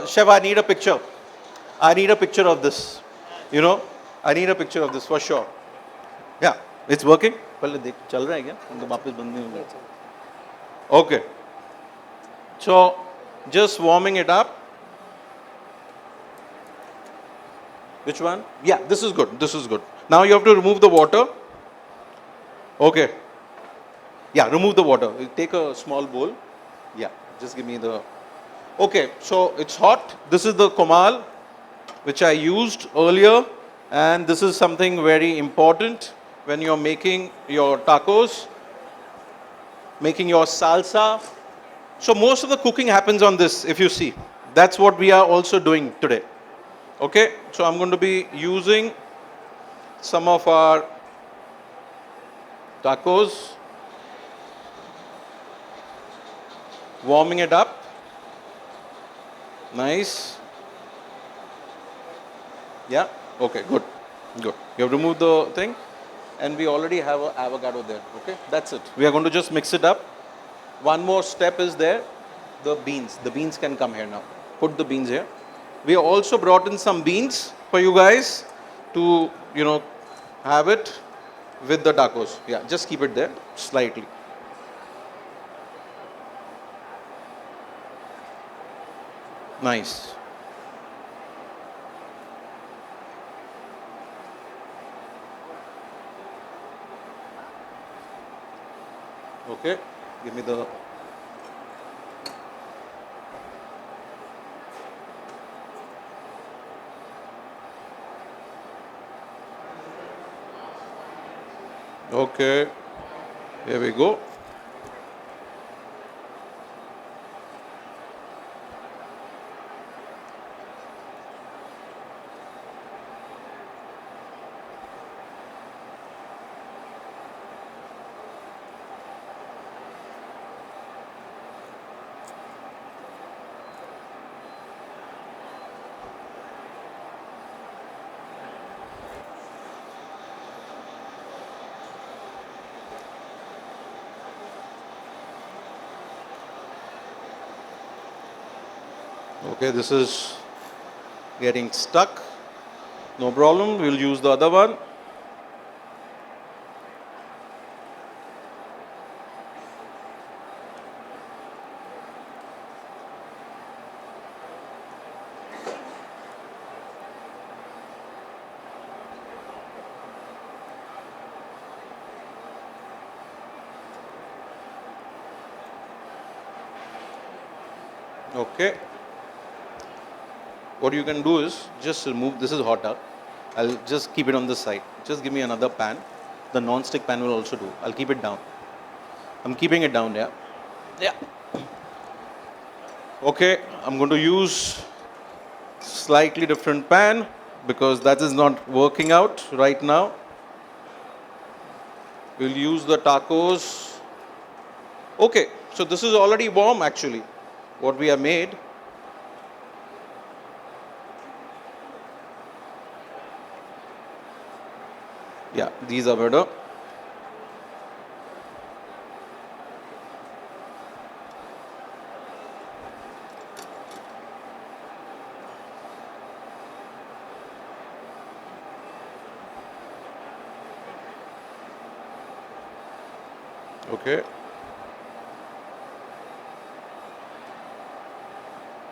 Chef, I need a picture. I need a picture of this. You know, I need a picture of this for sure. Yeah, it's working. पहले देख चल रहा है क्या? तो वापस बंद नहीं होगा. Okay. So, just warming it up. Which one? Yeah, this is good. This is good. Now you have to remove the water. Okay. Yeah, remove the water. Take a small bowl. Yeah, just give me the... Okay, so it's hot. This is the komal, which I used earlier. And this is something very important when you're making your tacos, making your salsa. So most of the cooking happens on this, if you see. That's what we are also doing today. Okay, so I'm going to be using some of our tacos, warming it up. Nice. Yeah, okay, good, good. You have removed the thing, and we already have an avocado there. Okay, that's it. We are going to just mix it up. One more step is there, the beans. The beans can come here now. Put the beans here. We also brought in some beans for you guys to, you know, have it with the tacos. Yeah, just keep it there slightly. Nice. Okay, give me the... Okay, here we go. Okay, this is getting stuck. No problem, we'll use the other one. Okay. What you can do is just remove, this is hot up. I'll just keep it on this side. Just give me another pan. The non-stick pan will also do. I'll keep it down. I'm keeping it down, yeah. Yeah. Okay, I'm going to use slightly different pan because that is not working out right now. We'll use the tacos. Okay, so this is already warm actually, what we have made. Yeah, these are better. Okay.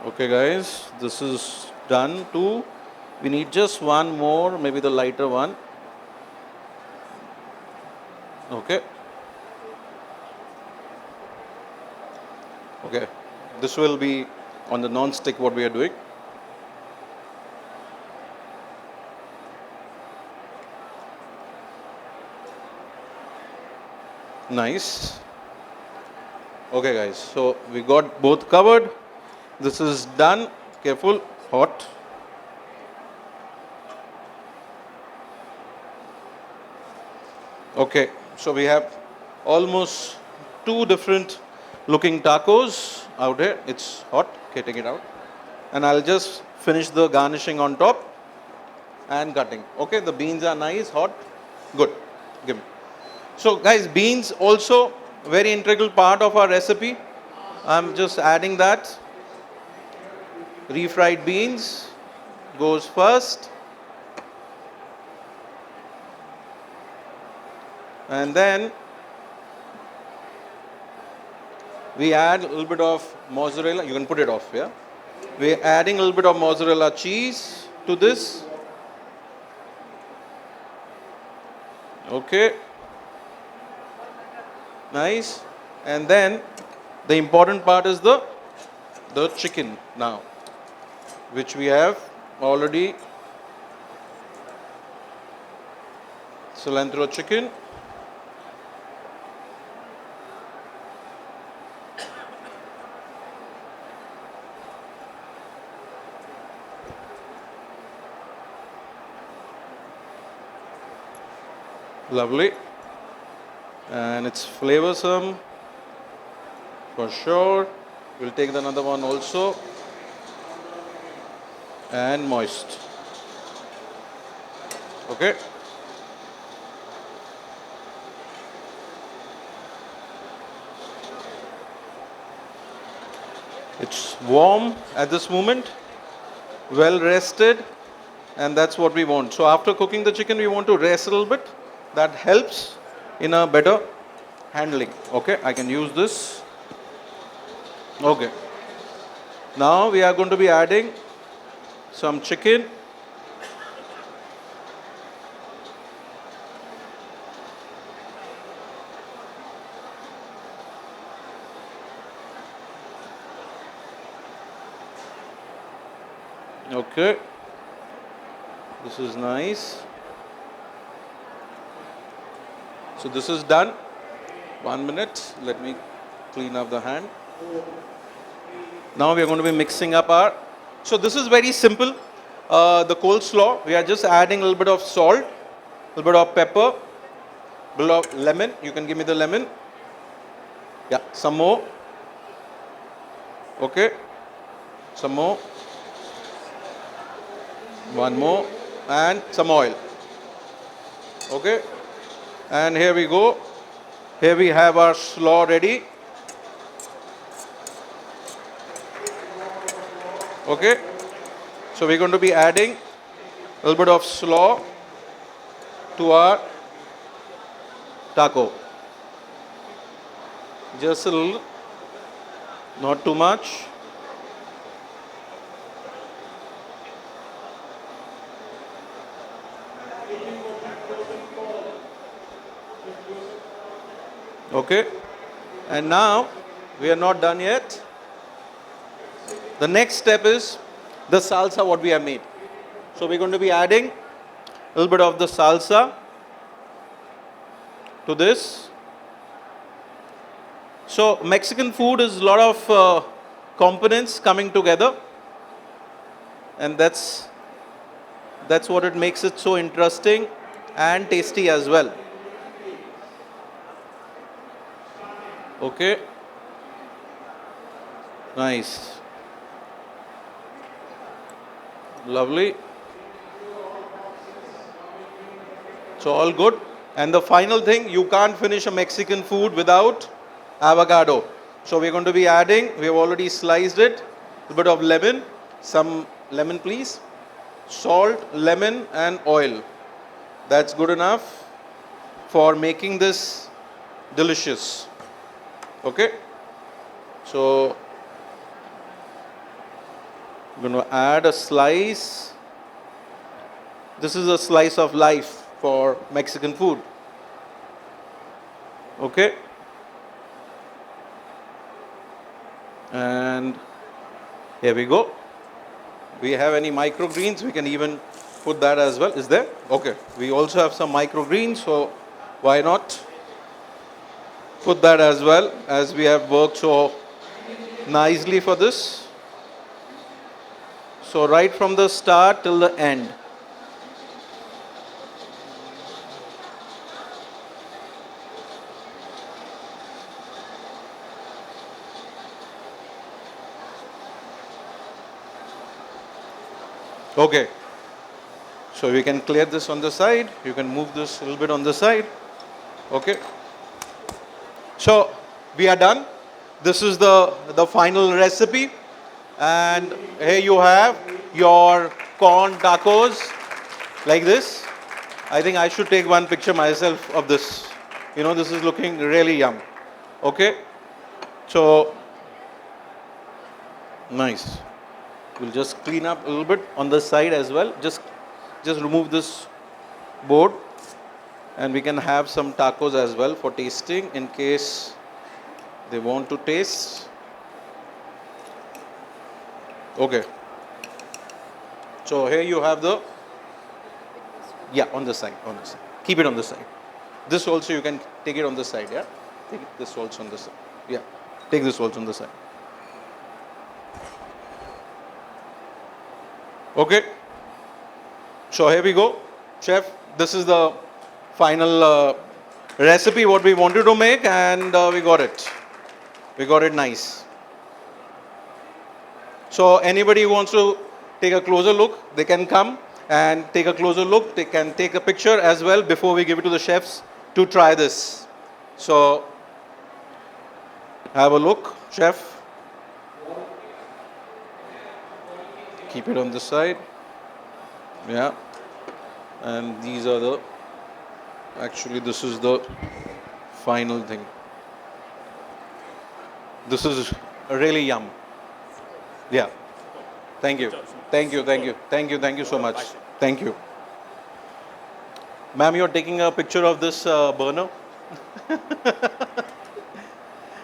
Okay guys, this is done too. We need just one more, maybe the lighter one. Okay. Okay. This will be on the non-stick what we are doing. Nice. Okay guys, so we got both covered. This is done. Careful, hot. Okay, so we have almost two different looking tacos out here. It's hot. Okay, take it out. And I'll just finish the garnishing on top and cutting. Okay, the beans are nice, hot. Good. Give me. So guys, beans also very integral part of our recipe. I'm just adding that. Refried beans goes first. And then we add a little bit of mozzarella. You can put it off, yeah? We're adding a little bit of mozzarella cheese to this. Okay. Nice. And then the important part is the chicken now, which we have already. Cilantro chicken. Lovely. And it's flavorsome for sure. We'll take another one also. And moist. Okay. It's warm at this moment, well rested, and that's what we want. So after cooking the chicken, we want to rest a little bit. That helps in a better handling. Okay, I can use this. Okay. Now we are going to be adding some chicken. Okay. This is nice. So this is done. 1 minute. Let me clean up the hand. Now we are going to be mixing up our. So this is very simple. The coleslaw. We are just adding a little bit of salt, a little bit of pepper, a little of lemon. You can give me the lemon. Yeah, some more. Okay. Some more. One more. And some oil. Okay. And here we go. Here we have our slaw ready. Okay. So we're going to be adding a little bit of slaw to our taco. Just a little, not too much. Okay. And now we are not done yet. The next step is the salsa what we have made. So we're going to be adding a little bit of the salsa to this. So Mexican food is a lot of components coming together, and that's what it makes it so interesting and tasty as well. Okay, nice, lovely. So all good. And the final thing, you can't finish a Mexican food without avocado. So we're going to be adding, we have already sliced it, a bit of lemon, some lemon please, salt, lemon and oil. That's good enough for making this delicious. Okay. So I'm going to add a slice. This is a slice of life for Mexican food. Okay. And here we go. We have any microgreens, we can even put that as well. Is there? Okay. We also have some microgreens, so why not put that as well, as we have worked so nicely for this. So right from the start till the end. Okay, so we can clear this on the side. You can move this a little bit on the side. Okay, so we are done. This is the final recipe, and here you have your corn tacos like this. I think I should take one picture myself of this. You know, this is looking really yum. Okay, so nice. We'll just clean up a little bit on the side as well. Just remove this board, and we can have some tacos as well for tasting in case they want to taste. Okay. So here you have the, yeah, on the side. Keep it on the side. This also you can take it on the side, yeah? Take this also on the side. Yeah, take this also on the side. Okay, so here we go, chef. This is the final recipe what we wanted to make, and we got it. We got it nice. So anybody who wants to take a closer look, they can come and take a closer look. They can take a picture as well before we give it to the chefs to try this. So have a look, chef. Keep it on the side. Yeah. And these are the, actually this is the final thing. This is really yum. Yeah. Thank you. Thank you. Thank you. Thank you. Thank you so much. Thank you. Ma'am, you're taking a picture of this burner.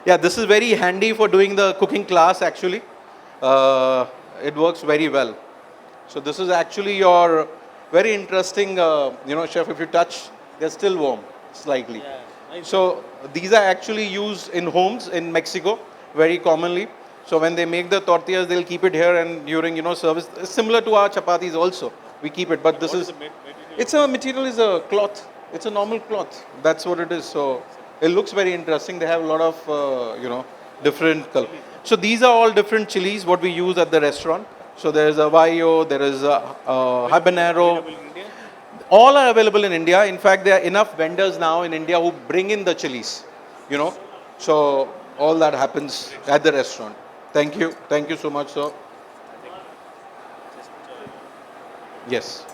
Yeah, this is very handy for doing the cooking class actually. It works very well. So this is actually your very interesting, chef, if you touch, they're still warm, slightly. Yeah, nice. So these are actually used in homes in Mexico very commonly. So when they make the tortillas, they'll keep it here, and during, service, similar to our chapatis also, we keep it. But this is, it's a material is a cloth. It's a normal cloth. That's what it is. So it looks very interesting. They have a lot of, different color. So these are all different chilies what we use at the restaurant. So there is a Vaio, there is a habanero. All are available in India. In fact, there are enough vendors now in India who bring in the chilies, So all that happens at the restaurant. Thank you. Thank you so much, sir. Yes.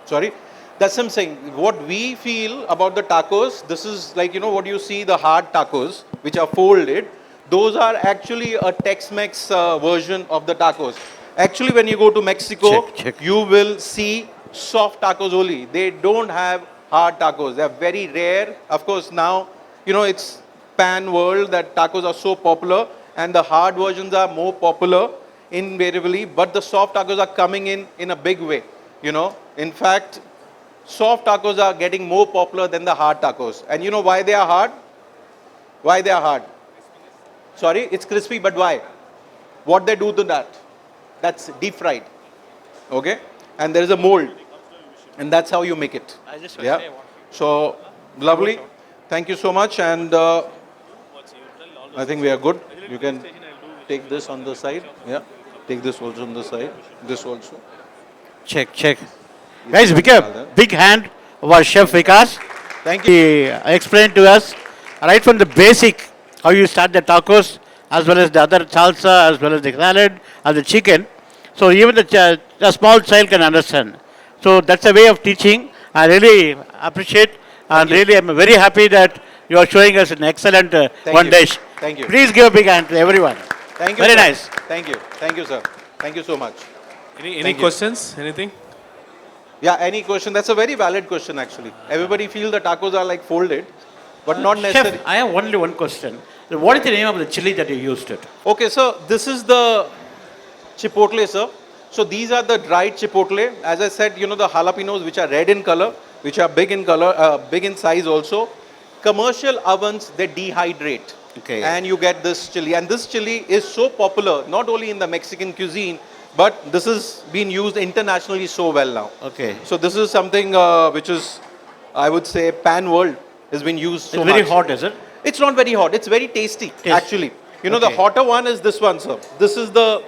Sorry? That's what I'm saying. What we feel about the tacos, this is like, what you see, the hard tacos, which are folded. Those are actually a Tex-Mex version of the tacos. Actually, when you go to Mexico, you will see soft tacos only. They don't have hard tacos. They are very rare. Of course, now, it's pan world that tacos are so popular. and the hard versions are more popular invariably, but the soft tacos are coming in a big way, you know. In fact, soft tacos are getting more popular than the hard tacos. And you know why they are hard? Why they are hard? Sorry, it's crispy, but why? What they do to that? That's deep fried. Okay? And there is a mold. And that's how you make it. Yeah. So, lovely. Thank you so much. And I think we are good. You can take this on the side. Yeah. Take this also on the side. This also. Check, check. Guys, big hand for Chef Vikas. Thank you. He explained to us right from the basic how you start the tacos, as well as the other salsa, as well as the salad, and the chicken. So even the small child can understand. So that's a way of teaching. I really appreciate, and really I'm very happy that you are showing us an excellent one you. dish. Thank you. Please give a big hand to everyone. Thank you. Very sir. nice. Thank you. Thank you, sir. Thank you so much. Any Thank you. questions? Anything? Yeah, any question? That's a very valid question actually. Everybody feel the tacos are like folded, but not necessarily. Chef, I have only one question. What is the name of the chili that you used it? Okay, so this is the chipotle, sir. So these are the dried chipotle. As I said, you know, the jalapenos which are red in color, which are big in color, big in size also. Commercial ovens, they dehydrate. Okay. And you get this chili. And this chili is so popular, not only in the Mexican cuisine, but this is being used internationally so well now. Okay. So this is something which is, I would say, pan world has been used so It's much. very hot, is it? It's not very hot. It's very tasty, actually. You know, the Okay. hotter one is this one, sir. This is the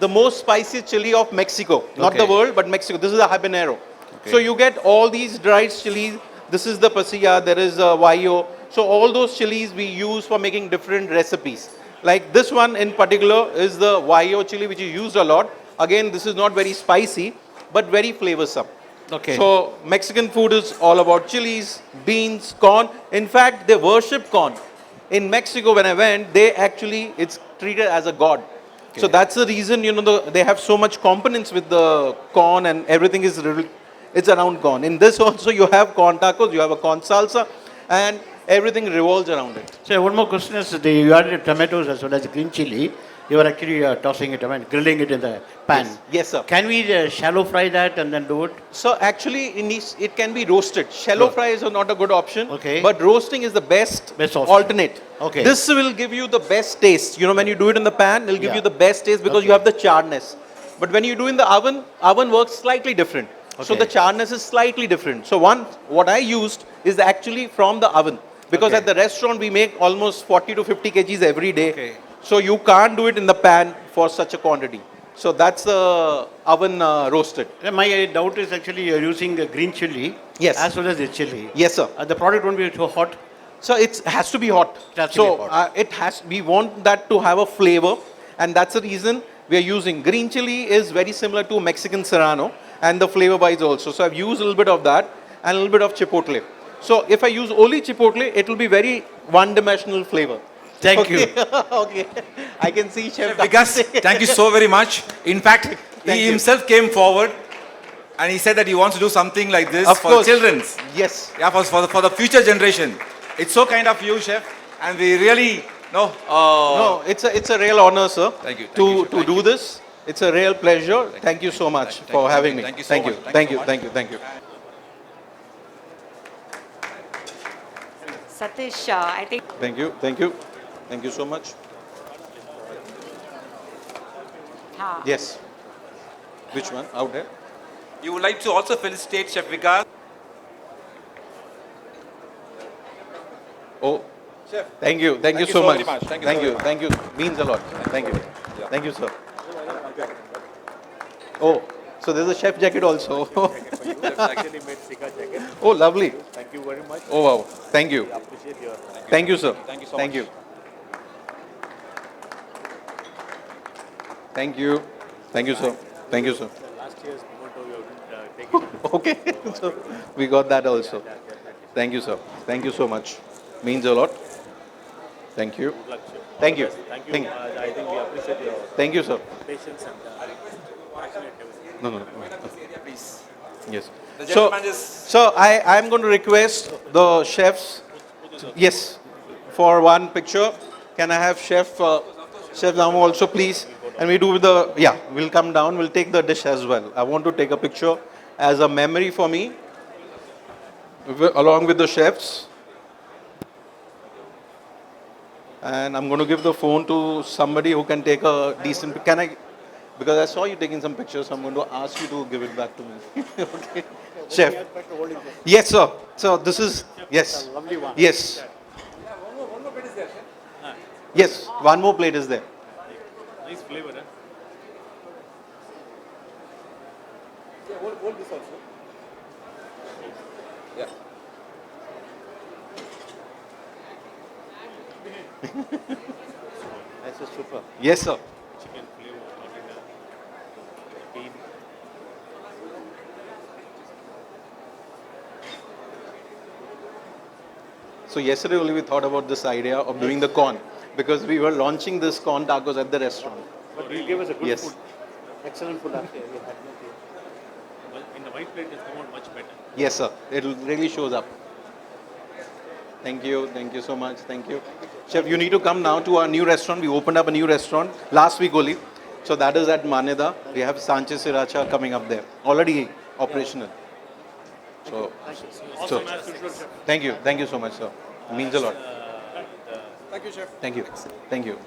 most spicy chili of Mexico. Not the Okay. world, but Mexico. This is a habanero. Okay. So you get all these dried chilies. This is the pasilla. There is guayo. So all those chilies we use for making different recipes. Like this one in particular is the guayo chili, which is used a lot. Again, this is not very spicy, but very flavorsome. Okay. So Mexican food is all about chilies, beans, corn. In fact, they worship corn. In Mexico, when I went, it's treated as a god. So that's the reason, you know, they have so much components with the corn and everything it's around corn. In this also you have corn tacos, you have a corn salsa, and everything revolves around it. So one more question is, you added tomatoes as well as green chili. You are actually tossing it, grilling it in the pan. Yes, sir. Can we shallow fry that and then do it? So actually, it can be roasted. Shallow fries are not a good option. Okay. But roasting is the best option. alternate. Okay. This will give you the best taste. You know, when you do it in the pan, it'll give Yeah. you the best taste because you have the charness. But when you do in the oven works slightly different. So Okay. the charness is slightly different. So what I used is actually from the oven. Because Okay. at the restaurant, we make almost 40 to 50 kgs every day. Okay. So you can't do it in the pan for such a quantity. So that's the oven roasted. My doubt is actually you're using green chili Yes. as well as the chili. Yes, sir. The product won't be too hot. So it has to be hot. It has to so be hot. we want that to have a flavor, and that's the reason we are using. Green chili is very similar to Mexican serrano, and the flavor wise also. So I've used a little bit of that and a little bit of chipotle. So if I use only chipotle, it will be very one-dimensional flavor. Thank you. Okay. I can see Chef Vikas, thank you so very much. In fact, Thank he you. himself came forward and he said that he wants to do something like this Of for course. children's. Yes. Yeah, for the future generation. It's so kind of you, Chef, and we really No, it's a real honor, sir. Thank you. Thank To you, sir. to Thank do you. this. It's a real pleasure. Thank you so much Thank for you. having me. Thank you so Thank much. you. Thank Thank you you. so Thank you. Thank you. Satish, I think Thank you. Thank you. Thank you so much. Yes. Which one? Out there? You would like to also felicitate Chef Vikas. Oh, Chef. Thank you. Thank you you so so much. very much. Thank you Thank so you. very Thank you. Means a lot. Thank you. Yeah. Thank you, sir. Oh, so there's a chef jacket also. Actually made Sika jacket. Oh, lovely. Thank you very much. Oh, wow. Thank you. We appreciate your. Thank you, sir. Thank you so Thank much. you. Thank you. Thank you, sir. Thank you, sir. Last year's memento you have taken. Okay. So we got that also. Thank you, sir. Thank you so much. Means a lot. Thank you. Thank you. Thank you. Thank you. I think we appreciate your Thank you, sir. patience and passionate everything. No. Please. Yes. The So, gentleman is. so I'm going to request the chefs. Yes, for one picture. Can I have Chef Chef Namu also please. And we do the, yeah, we'll come down, we'll take the dish as well. I want to take a picture as a memory for me, along with the chefs. And I'm going to give the phone to somebody who can take a decent, can I, because I saw you taking some pictures, so I'm going to ask you to give it back to me. Okay. Chef. Yes, sir. So this is, yes. Lovely one. Yes. Yes, one more plate is there. Nice flavor, huh? This is super. Yes, sir. Chicken flavor, not in the bean. So yesterday only we thought about this idea of doing the corn because we were launching this corn tacos at the restaurant. But you gave us a good Yes. food. Excellent food after we had no tea. Well, in the white plate, it's come out much better. Yes, sir. It really shows up. Thank you. Thank you so much. Thank you. Chef, you need to come now to our new restaurant. We opened up a new restaurant last week only. So that is at Maneda. We have Sanchez Sriracha coming up there. Already operational. So, thank you. Thank you so much, sir. It means a lot. Thank you. Thank you. Thank you.